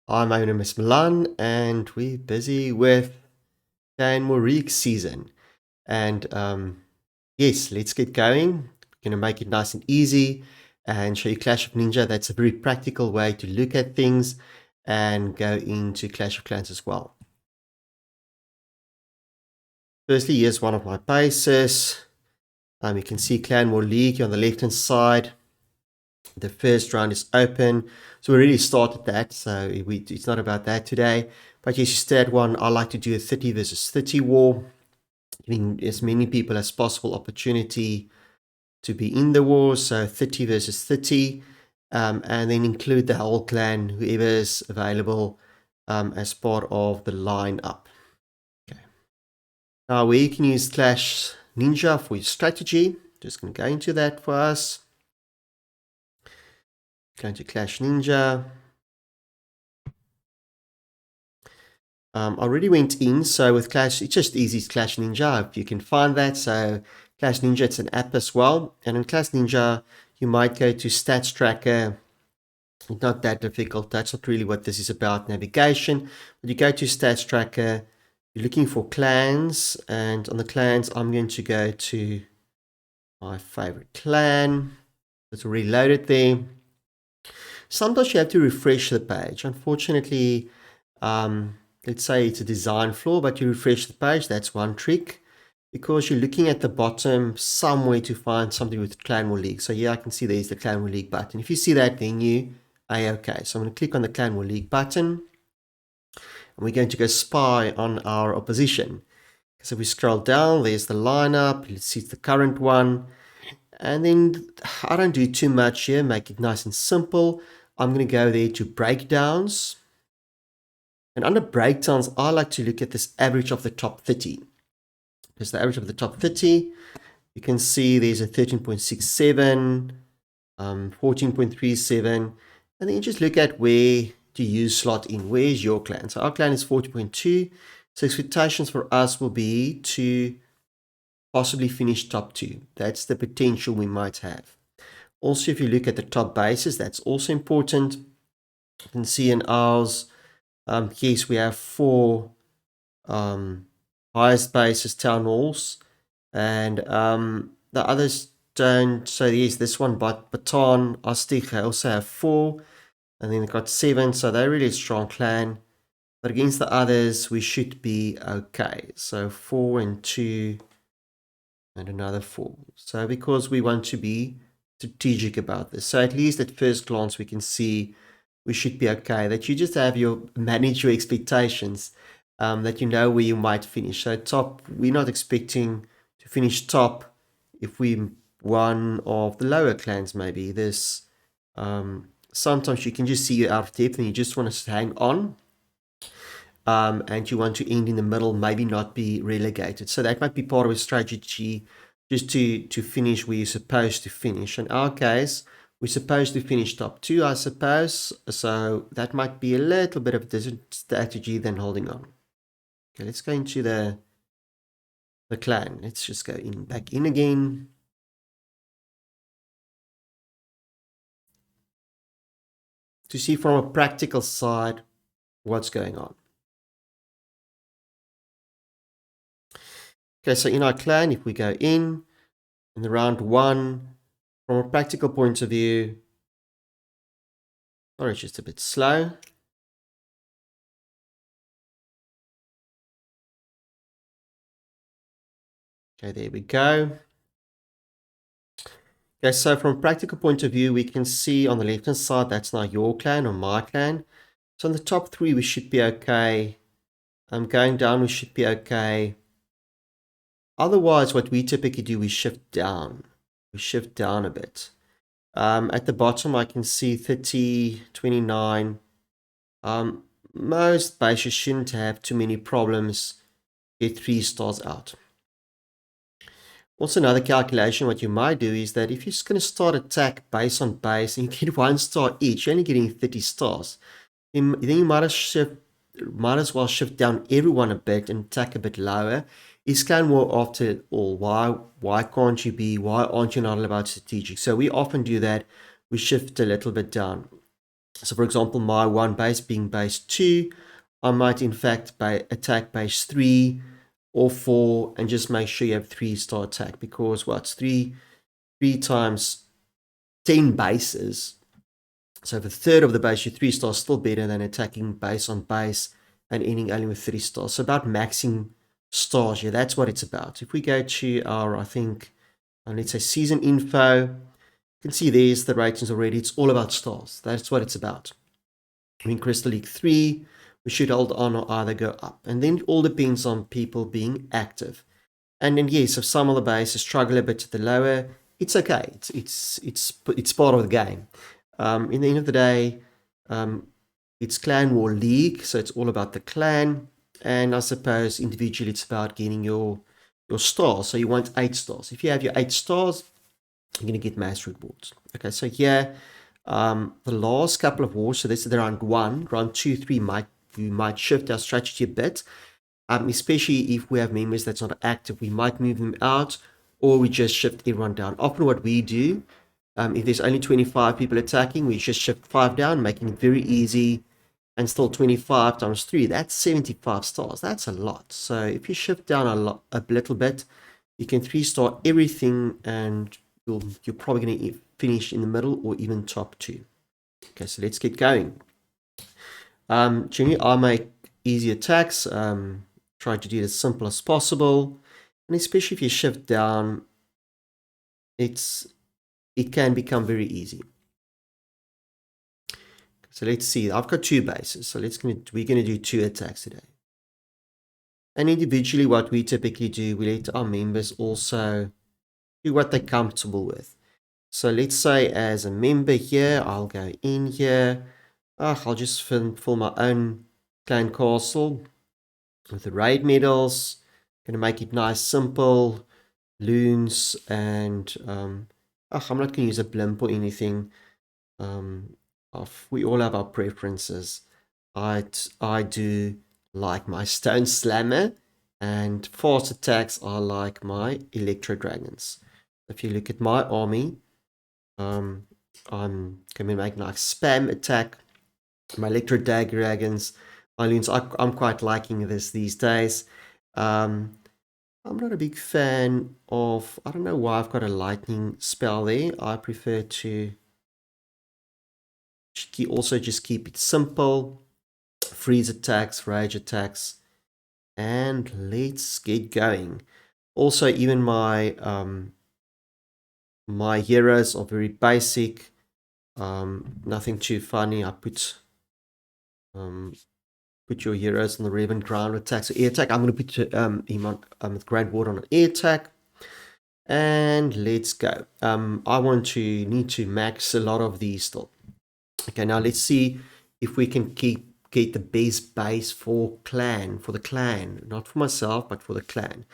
Hi, my name is Milan, and we're busy with Dan Morique season. And yes, let's get going. We're going to make it nice and easy and show you Clash of Ninja. That's a very practical way to look at things and go into Clash of Clans as well. Firstly, here's one of my bases. You can see Clan War League on the left-hand side. The first round is open. So we already started that, so it's not about that today. But yes, instead one, I like to do a 30 versus 30 war, giving as many people as possible opportunity to be in the war, so 30 versus 30, and then include the whole clan, whoever is available, as part of the lineup. Okay. Now we can use Clash Ninja for your strategy. Just going to go into that for us. Go into Clash Ninja. I already went in, so with Clash, it's just easy as Clash Ninja, if you can find that. So Clash Ninja, it's an app as well. And in Clash Ninja, you might go to Stats Tracker. It's not that difficult. That's not really what this is about, navigation. But you go to Stats Tracker, you're looking for clans, and on the clans, I'm going to go to my favorite clan. It's already loaded there. Sometimes you have to refresh the page. Unfortunately, let's say it's a design flaw, but you refresh the page, that's one trick, because you're looking at the bottom somewhere to find something with Clan War League. So here I can see there's the Clan War League button. If you see that, then you A-OK. So I'm going to click on the Clan War League button, and we're going to go spy on our opposition. So if we scroll down, there's the lineup, let's see it's the current one. And then I don't do too much here, make it nice and simple. I'm going to go there to breakdowns. And under breakdowns, I like to look at this average of the top 30. There's the average of the top 30. You can see there's a 13.67, 14.37. And then you just look at where do you slot in. Where's your clan? So our clan is 40.2. So expectations for us will be to possibly finish top 2. That's the potential we might have. Also, if you look at the top bases, that's also important. You can see in ours, yes, we have 4 highest bases, town halls, and the others don't. So yes, this one, but Baton, Ostig, I also have 4, and then they've got 7, so they're really a strong clan. But against the others, we should be okay. So 4 and 2, and another 4. So because we want to be strategic about this, so at least at first glance we can see we should be okay. That you just have your manage your expectations, that you know where you might finish. So top, we're not expecting to finish top if we one of the lower clans. Maybe this. Sometimes you can just see you're out of depth and you just want to hang on. And you want to end in the middle, maybe not be relegated. So that might be part of a strategy, just to finish where you're supposed to finish. In our case, we're supposed to finish top 2, I suppose. So that might be a little bit of a different strategy than holding on. Okay, let's go into the clan. Let's just go back in again. To see from a practical side what's going on. Okay, so in our clan, if we go in the round 1, from a practical point of view, sorry, it's just a bit slow. Okay, there we go. Okay, so from a practical point of view, we can see on the left-hand side, that's now your clan or my clan. So in the top 3, we should be okay. Going down, we should be okay. Otherwise, what we typically do, we shift down. We shift down a bit. At the bottom, I can see 30, 29. Most bases shouldn't have too many problems. Get 3 stars out. Also, another calculation, what you might do is that if you're just going to start attack base on base and you get 1 star each, you're only getting 30 stars. Then you might as well shift down everyone a bit and attack a bit lower. Is clan war after it all? Why can't you be? Why aren't you not about strategic? So we often do that. We shift a little bit down. So for example, my one base being base 2, I might in fact attack base 3 or 4 and just make sure you have 3-star attack, because what's 3 times 10 bases. So if a third of the base, your 3-star is still better than attacking base on base and ending only with 3 stars. So about maxing stars, yeah, that's what it's about. If we go to our, I think, let's say season info, you can see there's the ratings already. It's all about stars. That's what it's about. In Crystal League 3, we should hold on or either go up. And then it all depends on people being active. And then yes, if some of the bases struggle a bit at the lower, it's okay. It's part of the game. In the end of the day, it's Clan War League, so it's all about the clan. And I suppose individually it's about getting your stars. So you want 8 stars. If you have your 8 stars, you're going to get mass rewards. Okay, so here, the last couple of wars, so this is the round 1, round 2, 3, you might shift our strategy a bit. Especially if we have members that's not active, we might move them out, or we just shift everyone down. Often what we do, if there's only 25 people attacking, we just shift 5 down, making it very easy, and still 25 times 3, that's 75 stars. That's a lot. So if you shift down a little bit, you can 3-star everything, and you're probably going to finish in the middle or even top 2. Okay, so let's get going. Generally, I make easy attacks, try to do it as simple as possible, and especially if you shift down, it can become very easy. So let's see, I've got 2 bases, so we're going to do 2 attacks today. And individually, what we typically do, we let our members also do what they're comfortable with. So let's say as a member here, I'll go in here, I'll just fill my own clan castle with the raid medals. Going to make it nice, simple, loons, and I'm not going to use a blimp or anything. We all have our preferences. I do like my stone slammer, and fast attacks are like my electro dragons. If you look at my army, I'm going to make nice spam attack. My electro dragons, my loons. I'm quite liking this these days. I'm not a big fan of, I don't know why I've got a lightning spell there. I prefer to also just keep it simple. Freeze attacks, rage attacks, and let's get going. Also, even my my heroes are very basic. Nothing too funny. I put your heroes on the Raven ground attack. So air attack, I'm going to put him on with Grand Ward on an air attack. And let's go. I need to max a lot of these still. Okay, now let's see if we can get the base for the clan, not for myself, but for the clan.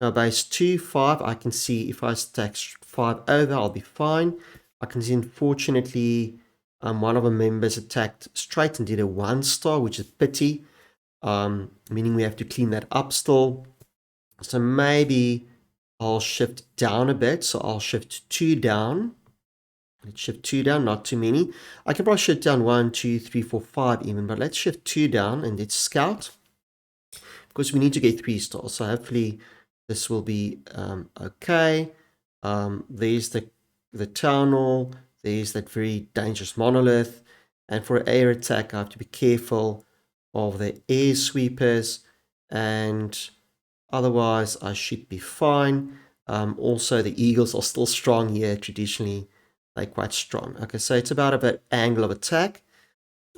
Now base 2, 5, I can see if I stack 5 over, I'll be fine. I can see, unfortunately, one of the members attacked straight and did a 1-star, which is pity, meaning we have to clean that up still. So maybe I'll shift down a bit. So I'll shift 2 down. Let's shift 2 down, not too many. I can probably shift down 1, 2, 3, 4, 5 even, but let's shift 2 down and let's scout, because we need to get 3 stars. So hopefully this will be okay. There's the town hall. There's that very dangerous monolith. And for air attack, I have to be careful of the air sweepers, and otherwise I should be fine. Also, the eagles are still strong here. Traditionally, they're quite strong. Okay, so it's about a bit angle of attack.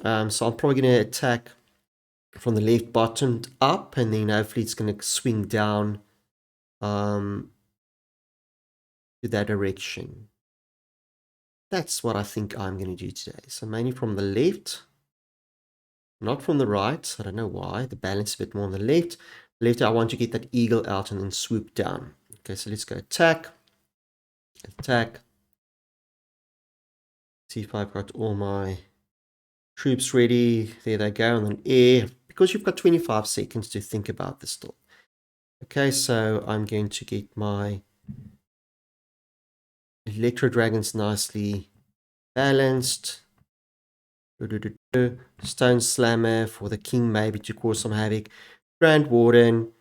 So I'm probably going to attack from the left bottom up, and then hopefully it's going to swing down to that direction. That's what I think I'm going to do today. So mainly from the left, not from the right. I don't know why. The balance is a bit more on the left. Left, I want to get that eagle out and then swoop down. Okay, so let's go attack. Attack. See if I've got all my troops ready. There they go. And then air. Because you've got 25 seconds to think about this still. Okay, so I'm going to get my electro dragons nicely balanced. Stone Slammer for the king, maybe to cause some havoc. Grand Warden.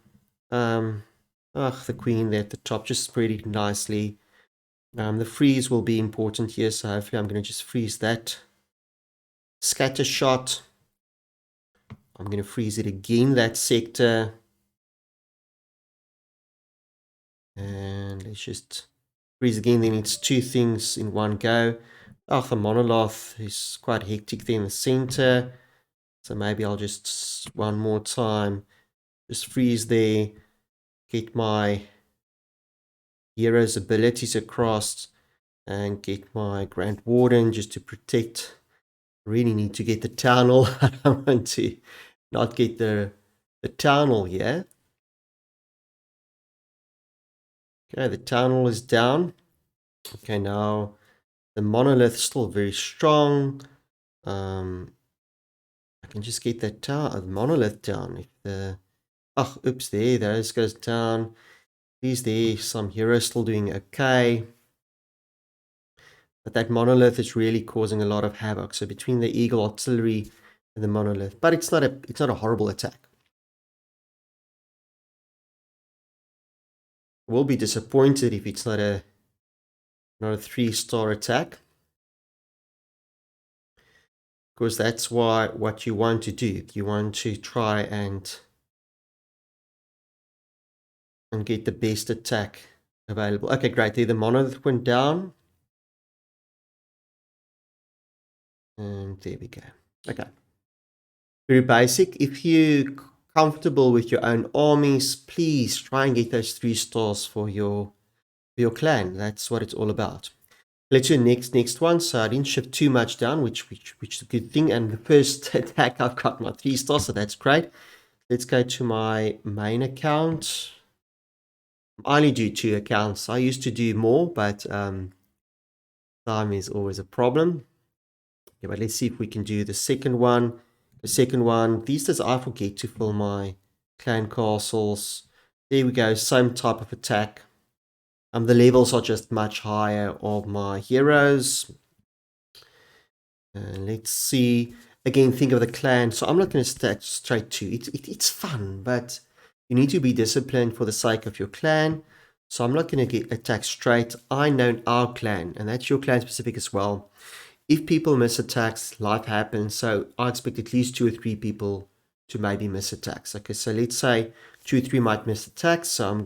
The queen there at the top, just spread it nicely. The freeze will be important here, so hopefully I'm going to just freeze that. Scatter shot. I'm going to freeze it again, that sector. And let's just freeze again. Then it's two things in one go. The monolith is quite hectic there in the center. So maybe I'll just one more time just freeze there, get my hero's abilities across, and get my Grand Warden just to protect. Really need to get the town hall. I don't want to not get the town hall here. Okay, the town hall is down. Okay, now the monolith is still very strong. I can just get that monolith down. If the oops, there those goes down. These there, some heroes still doing okay. But that monolith is really causing a lot of havoc. So between the eagle artillery and the monolith, but it's not a horrible attack. We'll be disappointed if it's not a 3-star attack, because that's what you want to do. You want to try and get the best attack available. Okay, great. There the monolith went down. And there we go. Okay. Very basic. If you're comfortable with your own armies, please try and get those 3 stars for your clan. That's what it's all about. Let's do next one. So I didn't shift too much down, which is a good thing. And the first attack, I've got my 3 stars, so that's great. Let's go to my main account. I only do 2 accounts. I used to do more, but time is always a problem. Yeah, but let's see if we can do the second one. The second one, these days I forget to fill my clan castles. There we go, same type of attack. The levels are just much higher of my heroes. And let's see. Again, think of the clan. So I'm not going to stat straight to. It's fun, but you need to be disciplined for the sake of your clan. So I'm not going to get attacked straight. I know our clan, and that's your clan specific as well. If people miss attacks, life happens. So I expect at least 2 or 3 people to maybe miss attacks. Okay, so let's say 2 or 3 might miss attacks. So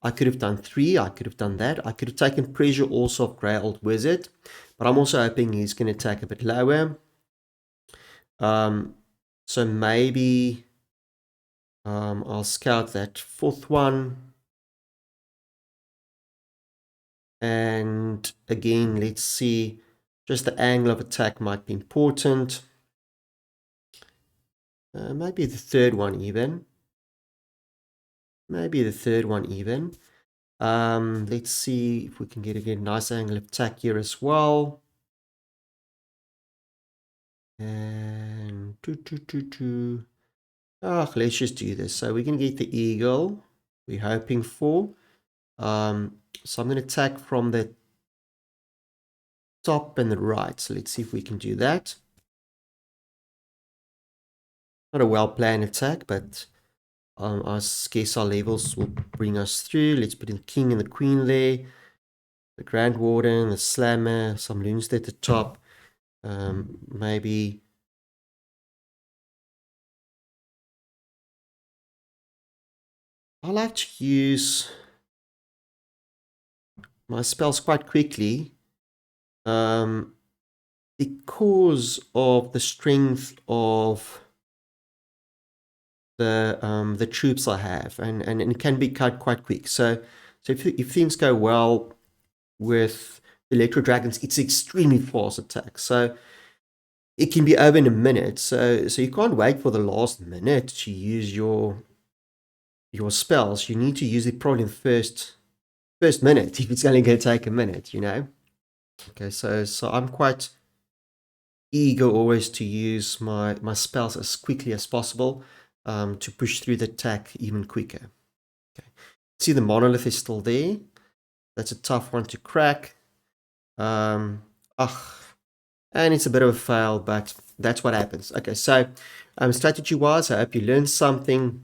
I could have done 3. I could have done that. I could have taken pressure also of Grey Old Wizard. But I'm also hoping he's going to attack a bit lower. So maybe I'll scout that 4th one. And again, let's see. Just the angle of attack might be important. Maybe the 3rd one even. Let's see if we can get a nice angle of attack here as well. And let's just do this. So we're going to get the eagle we're hoping for. So I'm going to attack from the top and the right. So let's see if we can do that. Not a well-planned attack, but I guess our levels will bring us through. Let's put in the king and the queen there. The Grand Warden, the Slammer, some loons there at the top. Maybe I like to use my spells quite quickly because of the strength of the troops I have, and it can be cut quite quick. So if things go well with Electro Dragons, it's extremely fast attack. So it can be over in a minute. So you can't wait for the last minute to use your spells. You need to use it probably in the first minute if it's only going to take a minute, you know. Okay, so I'm quite eager always to use my spells as quickly as possible to push through the attack even quicker. Okay, see the monolith is still there. That's a tough one to crack. and it's a bit of a fail, but that's what happens. Okay, so strategy-wise, I hope you learned something.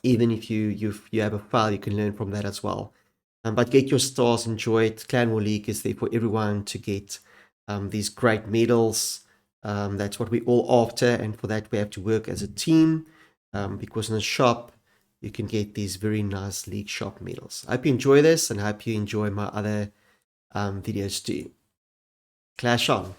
Even if you have a fail, you can learn from that as well. But get your stars, enjoy it. Clan War League is there for everyone to get these great medals. That's what we're all after, and for that we have to work as a team, because in the shop you can get these very nice League shop medals. I hope you enjoy this, and I hope you enjoy my other videos too. Clash on!